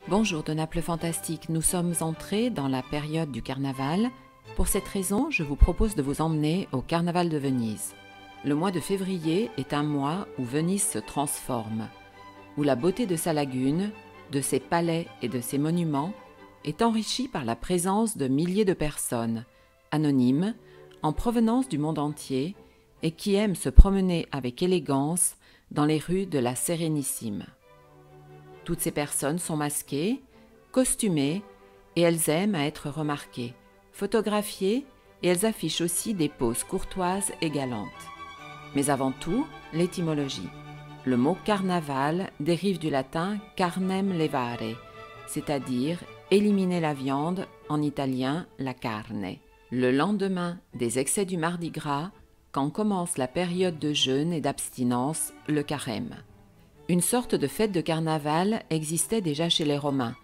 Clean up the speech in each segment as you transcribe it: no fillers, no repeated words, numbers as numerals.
Bonjour de Naples Fantastique, nous sommes entrés dans la période du carnaval. Pour cette raison, je vous propose de vous emmener au Carnaval de Venise. Le mois de février est un mois où Venise se transforme, où la beauté de sa lagune, de ses palais et de ses monuments est enrichie par la présence de milliers de personnes, anonymes, en provenance du monde entier et qui aiment se promener avec élégance dans les rues de la Sérénissime. Toutes ces personnes sont masquées, costumées et elles aiment à être remarquées, photographiées et elles affichent aussi des poses courtoises et galantes. Mais avant tout, l'étymologie. Le mot carnaval dérive du latin carnem levare, c'est-à-dire éliminer la viande, en italien la carne. Le lendemain des excès du Mardi Gras, quand commence la période de jeûne et d'abstinence, le carême. Une sorte de fête de carnaval existait déjà chez les Romains.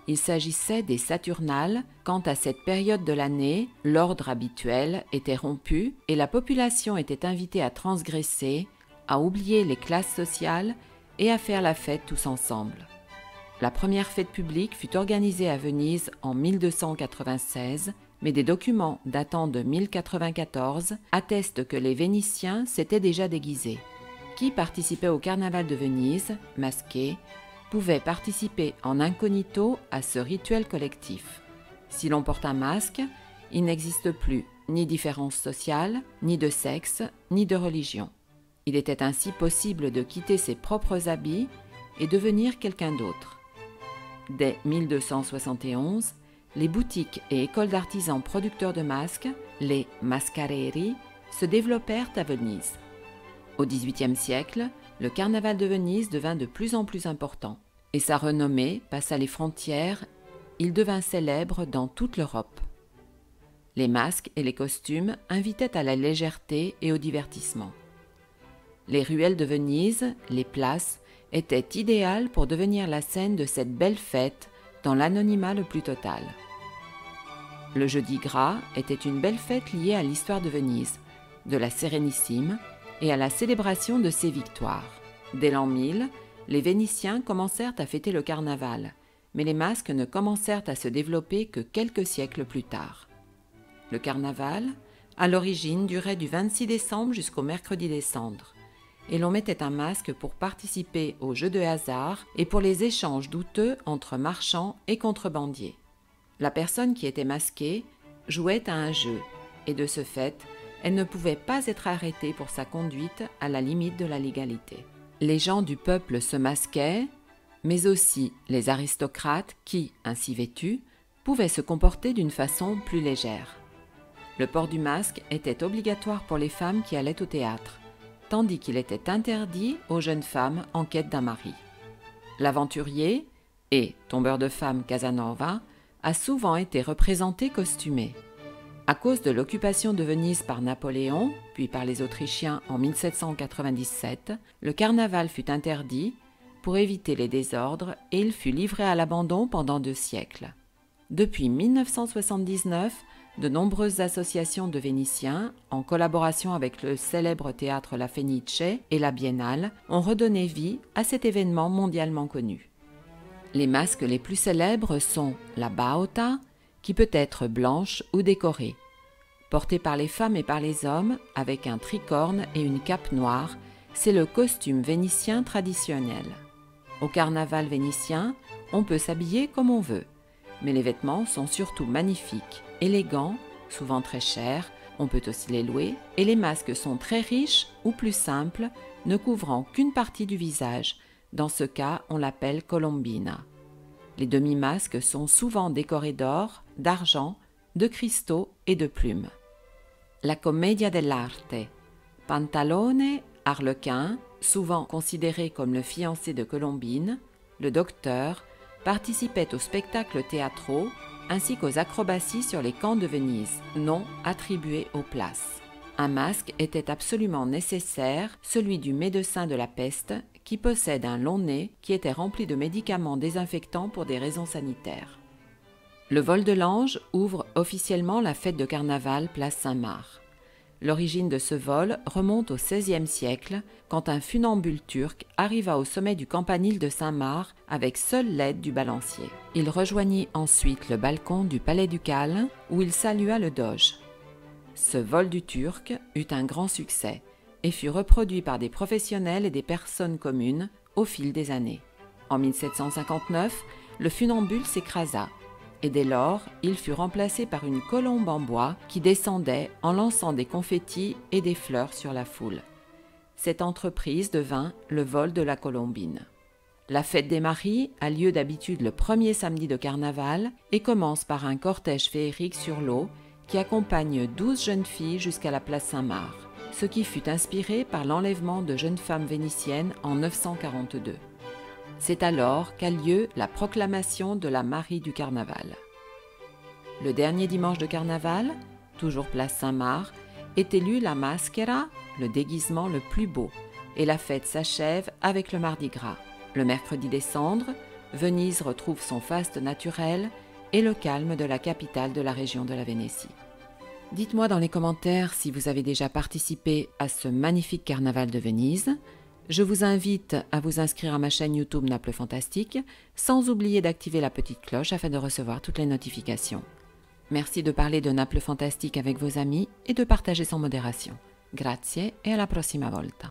Il s'agissait des Saturnales, quand à cette période de l'année, l'ordre habituel était rompu et la population était invitée à transgresser, à oublier les classes sociales et à faire la fête tous ensemble. La première fête publique fut organisée à Venise en 1296, mais des documents datant de 1094 attestent que les Vénitiens s'étaient déjà déguisés. Qui participait au carnaval de Venise, masqué, pouvait participer en incognito à ce rituel collectif. Si l'on porte un masque, il n'existe plus ni différence sociale, ni de sexe, ni de religion. Il était ainsi possible de quitter ses propres habits et devenir quelqu'un d'autre. Dès 1271, les boutiques et écoles d'artisans producteurs de masques, les mascareri, se développèrent à Venise. Au XVIIIe siècle, le carnaval de Venise devint de plus en plus important et sa renommée passa les frontières, il devint célèbre dans toute l'Europe. Les masques et les costumes invitaient à la légèreté et au divertissement. Les ruelles de Venise, les places, étaient idéales pour devenir la scène de cette belle fête dans l'anonymat le plus total. Le jeudi gras était une belle fête liée à l'histoire de Venise, de la Sérénissime, et à la célébration de ses victoires. Dès l'an 1000, les Vénitiens commencèrent à fêter le carnaval, mais les masques ne commencèrent à se développer que quelques siècles plus tard. Le carnaval, à l'origine, durait du 26 décembre jusqu'au mercredi des Cendres, et l'on mettait un masque pour participer aux jeux de hasard et pour les échanges douteux entre marchands et contrebandiers. La personne qui était masquée jouait à un jeu, et de ce fait, elle ne pouvait pas être arrêtée pour sa conduite à la limite de la légalité. Les gens du peuple se masquaient, mais aussi les aristocrates qui, ainsi vêtus, pouvaient se comporter d'une façon plus légère. Le port du masque était obligatoire pour les femmes qui allaient au théâtre, tandis qu'il était interdit aux jeunes femmes en quête d'un mari. L'aventurier et tombeur de femmes Casanova a souvent été représenté costumé. À cause de l'occupation de Venise par Napoléon, puis par les Autrichiens en 1797, le carnaval fut interdit pour éviter les désordres et il fut livré à l'abandon pendant 2 siècles. Depuis 1979, de nombreuses associations de Vénitiens, en collaboration avec le célèbre théâtre La Fenice et la Biennale, ont redonné vie à cet événement mondialement connu. Les masques les plus célèbres sont la bauta, qui peut être blanche ou décorée, portée par les femmes et par les hommes avec un tricorne et une cape noire, c'est le costume vénitien traditionnel. Au carnaval vénitien, on peut s'habiller comme on veut, mais les vêtements sont surtout magnifiques, élégants, souvent très chers, on peut aussi les louer, et les masques sont très riches ou plus simples, ne couvrant qu'une partie du visage. Dans ce cas, on l'appelle colombina. Les demi-masques sont souvent décorés d'or, d'argent, de cristaux et de plumes. La commedia dell'arte. Pantalone, Arlequin, souvent considéré comme le fiancé de Colombine, le docteur, participait aux spectacles théâtraux ainsi qu'aux acrobaties sur les camps de Venise, non attribués aux places. Un masque était absolument nécessaire, celui du médecin de la peste, qui possède un long nez qui était rempli de médicaments désinfectants pour des raisons sanitaires. Le vol de l'ange ouvre officiellement la fête de carnaval place Saint-Marc. L'origine de ce vol remonte au XVIe siècle, quand un funambule turc arriva au sommet du campanile de Saint-Marc avec seule l'aide du balancier. Il rejoignit ensuite le balcon du palais ducal, où il salua le doge. Ce vol du Turc eut un grand succès et fut reproduit par des professionnels et des personnes communes au fil des années. En 1759, le funambule s'écrasa et dès lors, il fut remplacé par une colombe en bois qui descendait en lançant des confettis et des fleurs sur la foule. Cette entreprise devint le vol de la Colombine. La fête des Maries a lieu d'habitude le premier samedi de carnaval et commence par un cortège féerique sur l'eau qui accompagne 12 jeunes filles jusqu'à la place Saint-Marc, ce qui fut inspiré par l'enlèvement de jeunes femmes vénitiennes en 942. C'est alors qu'a lieu la proclamation de la Marie du Carnaval. Le dernier dimanche de carnaval, toujours place Saint-Marc, est élu la maschera, le déguisement le plus beau, et la fête s'achève avec le Mardi Gras. Le mercredi des Cendres, Venise retrouve son faste naturel et le calme de la capitale de la région de la Vénétie. Dites-moi dans les commentaires si vous avez déjà participé à ce magnifique carnaval de Venise. Je vous invite à vous inscrire à ma chaîne YouTube Naples Fantastique, sans oublier d'activer la petite cloche afin de recevoir toutes les notifications. Merci de parler de Naples Fantastique avec vos amis et de partager sans modération. Grazie e alla prossima volta.